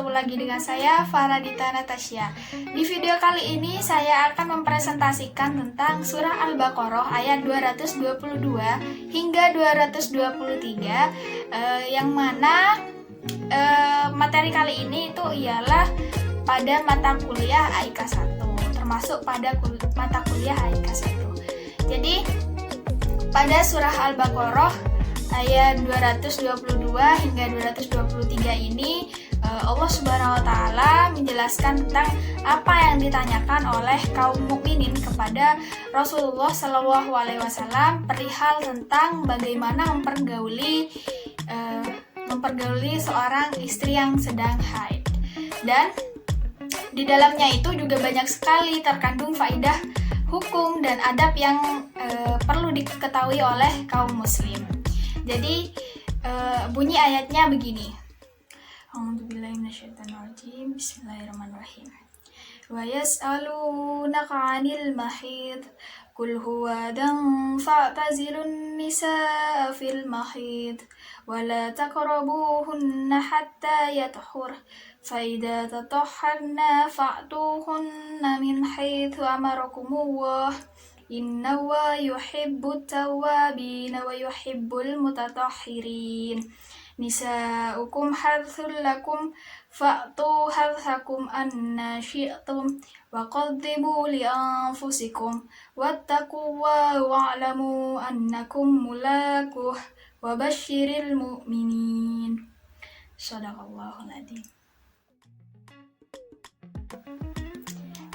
bertemu lagi dengan saya Faradita Natasya. Di video kali ini saya akan mempresentasikan tentang surah Al-Baqarah ayat 222 hingga 223 yang mana materi kali ini itu ialah pada mata kuliah AIK 1, termasuk pada mata kuliah AIK 1. Jadi pada surah Al-Baqarah ayat 222 hingga 223 ini Allah Subhanahu wa taala menjelaskan tentang apa yang ditanyakan oleh kaum mukminin kepada Rasulullah Shallallahu alaihi wasallam perihal tentang bagaimana mempergauli seorang istri yang sedang haid. Dan di dalamnya itu juga banyak sekali terkandung faidah hukum dan adab yang perlu diketahui oleh kaum muslim. Jadi bunyi ayatnya begini. A'udzubillahi minasyaitonirrajim. Bismillahirrahmanirrahim. Wa yas'alunaka 'anil mahid qul huwa dan fa'tazilun nisaa fil mahid wa la taqrabuhunna hatta yathur fa idza tatahharna fa'tuhunna min haitsu amarakumullah innahu yuhibbut tawwabin wa yuhibbul mutatahhirin. Nisa'ukum harthul lakum fa'tu harthakum anna syi'tum wa qaddimu li anfusikum wattaqullaha wa'lamu annakum mulaquh wa basyiril mu'minin. Shadaqallahul adzim.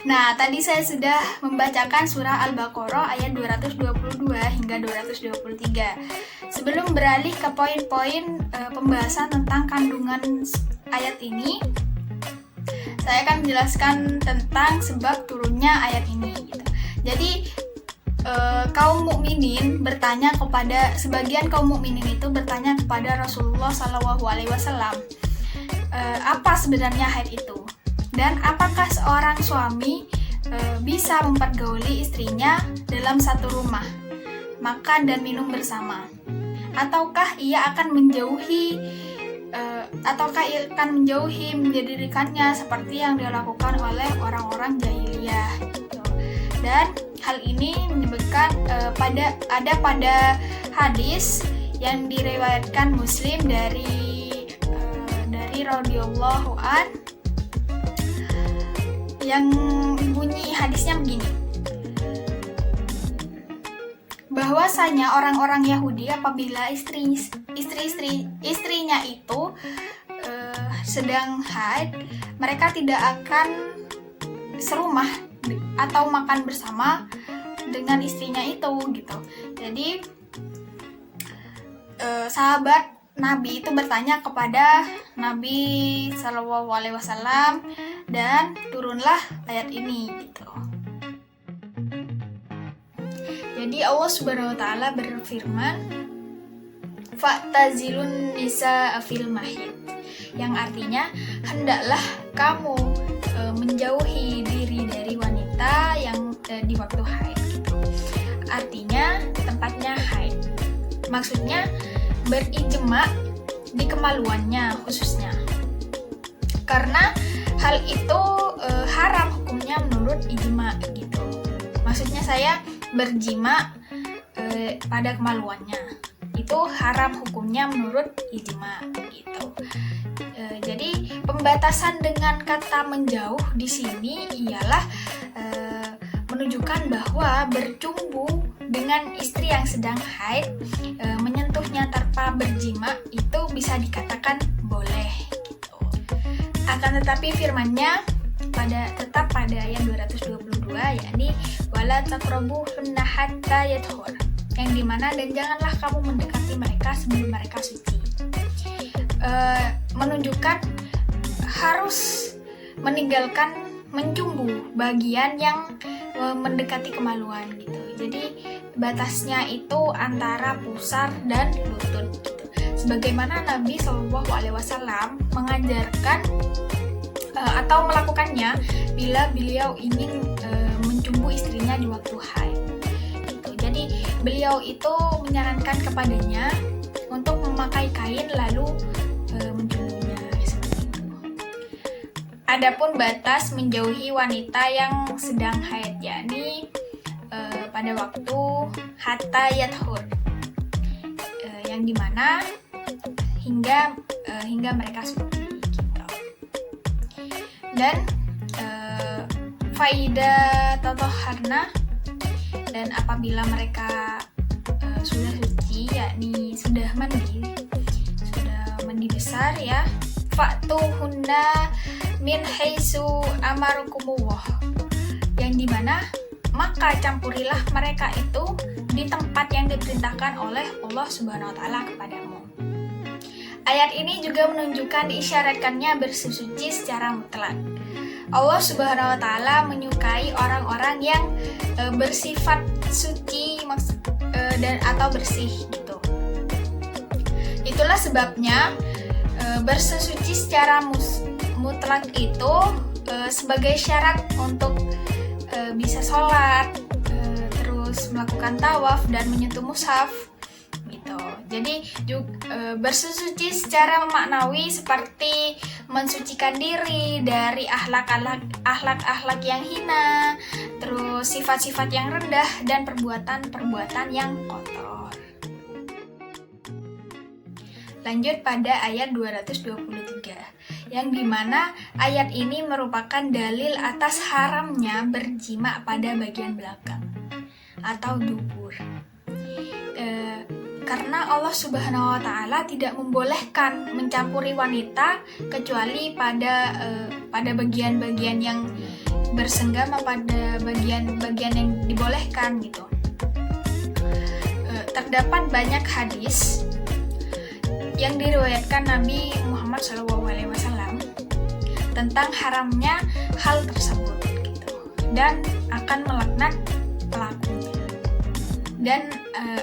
Nah, tadi saya sudah membacakan surah Al-Baqarah ayat 222 hingga 223. Sebelum beralih ke poin-poin pembahasan tentang kandungan ayat ini, saya akan menjelaskan tentang sebab turunnya ayat ini. Jadi, kaum mukminin bertanya kepada sebagian kaum mukminin itu bertanya kepada Rasulullah SAW, apa sebenarnya haid itu? Dan apakah seorang suami bisa mempergauli istrinya dalam satu rumah, makan dan minum bersama? Ataukah ia akan menjauhi menjadikannya seperti yang dilakukan oleh orang-orang jahiliyah gitu. Dan hal ini menyebabkan pada hadis yang diriwayatkan Muslim dari radhiyallahu an, yang bunyi hadisnya begini, bahwasanya orang-orang Yahudi apabila istrinya itu sedang haid, mereka tidak akan serumah atau makan bersama dengan istrinya itu gitu. Jadi sahabat Nabi itu bertanya kepada Nabi Shallallahu alaihi wasallam dan turunlah ayat ini gitu. Jadi Allah Subhanahu wa taala berfirman, fa'tazilun nisaa fil mahid, yang artinya hendaklah kamu menjauhi diri dari wanita yang di waktu haid gitu. Artinya tempatnya haid. Maksudnya berijma di kemaluannya khususnya, karena hal itu haram hukumnya menurut ijma gitu. Maksudnya saya berjima pada kemaluannya itu haram hukumnya menurut ijma gitu. Jadi pembatasan dengan kata menjauh di sini ialah menunjukkan bahwa bercumbu dengan istri yang sedang haid, menyentuhnya tanpa berjima itu bisa dikatakan boleh gitu. Akan tetapi firman-Nya tetap pada ayat 222, yakni wala taqrabuhunna hatta yathur, yang dimana dan janganlah kamu mendekati mereka sebelum mereka suci. Menunjukkan harus meninggalkan mencumbu bagian yang mendekati kemaluan gitu. Jadi batasnya itu antara pusar dan lutut gitu. Sebagaimana Nabi Shallallahu alaihi wasallam mengajarkan atau melakukannya bila beliau ingin mencumbu istrinya di waktu haid gitu. Jadi beliau itu menyarankan kepadanya untuk memakai kain lalu mencumbunya seperti itu. Adapun batas menjauhi wanita yang sedang haid, yakni pada waktu hatta yathur, yang dimana hingga mereka suci gitu. Dan faida tatahharna, dan apabila mereka sudah suci, yakni sudah mandi besar ya, fa'tuhunna min haitsu amarukumullah, yang dimana maka campurilah mereka itu di tempat yang diperintahkan oleh Allah Subhanahu wa taala kepadamu. Ayat ini juga menunjukkan diisyaratkannya bersuci secara mutlak. Allah Subhanahu wa taala menyukai orang-orang yang bersifat suci dan atau bersih gitu. Itulah sebabnya bersuci secara mutlak itu sebagai syarat untuk bisa sholat, terus melakukan tawaf dan menyentuh mushaf gitu. Jadi bersuci secara maknawi seperti mensucikan diri dari akhlak yang hina, terus sifat-sifat yang rendah dan perbuatan-perbuatan yang kotor. Lanjut pada ayat 223, yang dimana ayat ini merupakan dalil atas haramnya berjima pada bagian belakang atau dubur. Karena Allah Subhanahu wa taala tidak membolehkan mencampuri wanita kecuali pada bagian-bagian yang bersenggama, pada bagian-bagian yang dibolehkan gitu. Terdapat banyak hadis yang diriwayatkan Nabi Muhammad SAW tentang haramnya hal tersebut gitu, dan akan melaknat pelakunya. Dan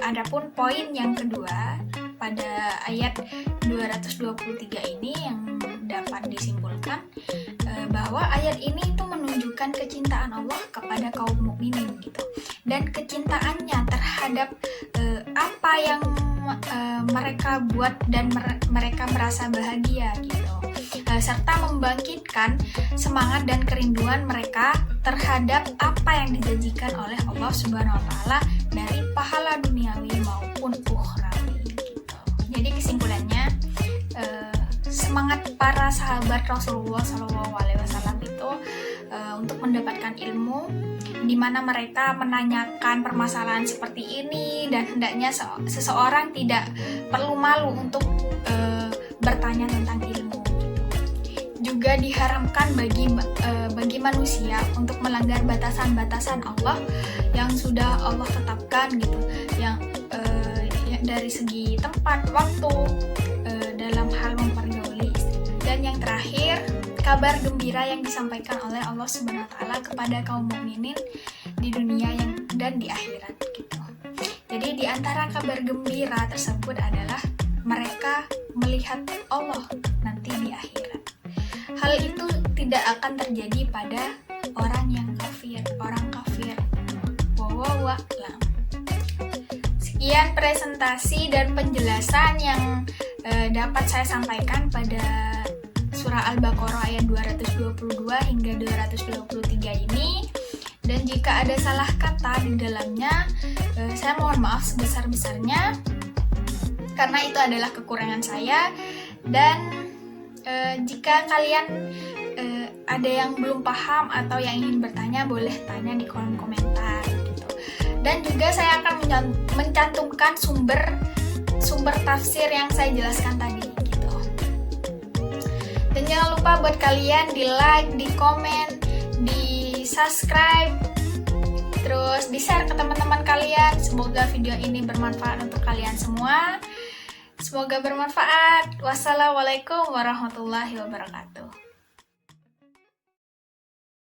adapun poin yang kedua pada ayat 223 ini yang dapat disimpulkan bahwa ayat ini itu menunjukkan kecintaan Allah kepada kaum mukminin gitu, dan kecintaannya terhadap apa yang mereka buat dan mereka merasa bahagia gitu, serta membangkitkan semangat dan kerinduan mereka terhadap apa yang dijanjikan oleh Allah Subhanahu wa taala dari pahala duniawi maupun ukhrawi gitu. Jadi kesimpulannya, semangat para sahabat Rasulullah SAW itu untuk mendapatkan ilmu, di mana mereka menanyakan permasalahan seperti ini, dan hendaknya seseorang tidak perlu malu untuk bertanya tentang ilmu. Juga diharamkan bagi manusia untuk melanggar batasan-batasan Allah yang sudah Allah tetapkan gitu, yang dari segi tempat, waktu, dalam hal mempergauli istri. Dan yang terakhir, kabar gembira yang disampaikan oleh Allah Subhanahu wa taala kepada kaum mukminin di dunia dan di akhirat gitu. Jadi di antara kabar gembira tersebut adalah mereka melihat Allah nanti di akhirat. Hal itu tidak akan terjadi pada orang yang kafir, wallahu a'lam. Sekian presentasi dan penjelasan yang dapat saya sampaikan pada Surah Al-Baqarah ayat 222 hingga 223 ini. Dan jika ada salah kata di dalamnya, saya mohon maaf sebesar-besarnya, karena itu adalah kekurangan saya. Dan jika kalian ada yang belum paham atau yang ingin bertanya, boleh tanya di kolom komentar gitu. Dan juga saya akan mencantumkan sumber tafsir yang saya jelaskan tadi gitu. Dan jangan lupa buat kalian di like, di komen, di subscribe, terus di share ke teman-teman kalian. Semoga video ini bermanfaat untuk kalian semua. Semoga bermanfaat. Wassalamualaikum warahmatullahi wabarakatuh.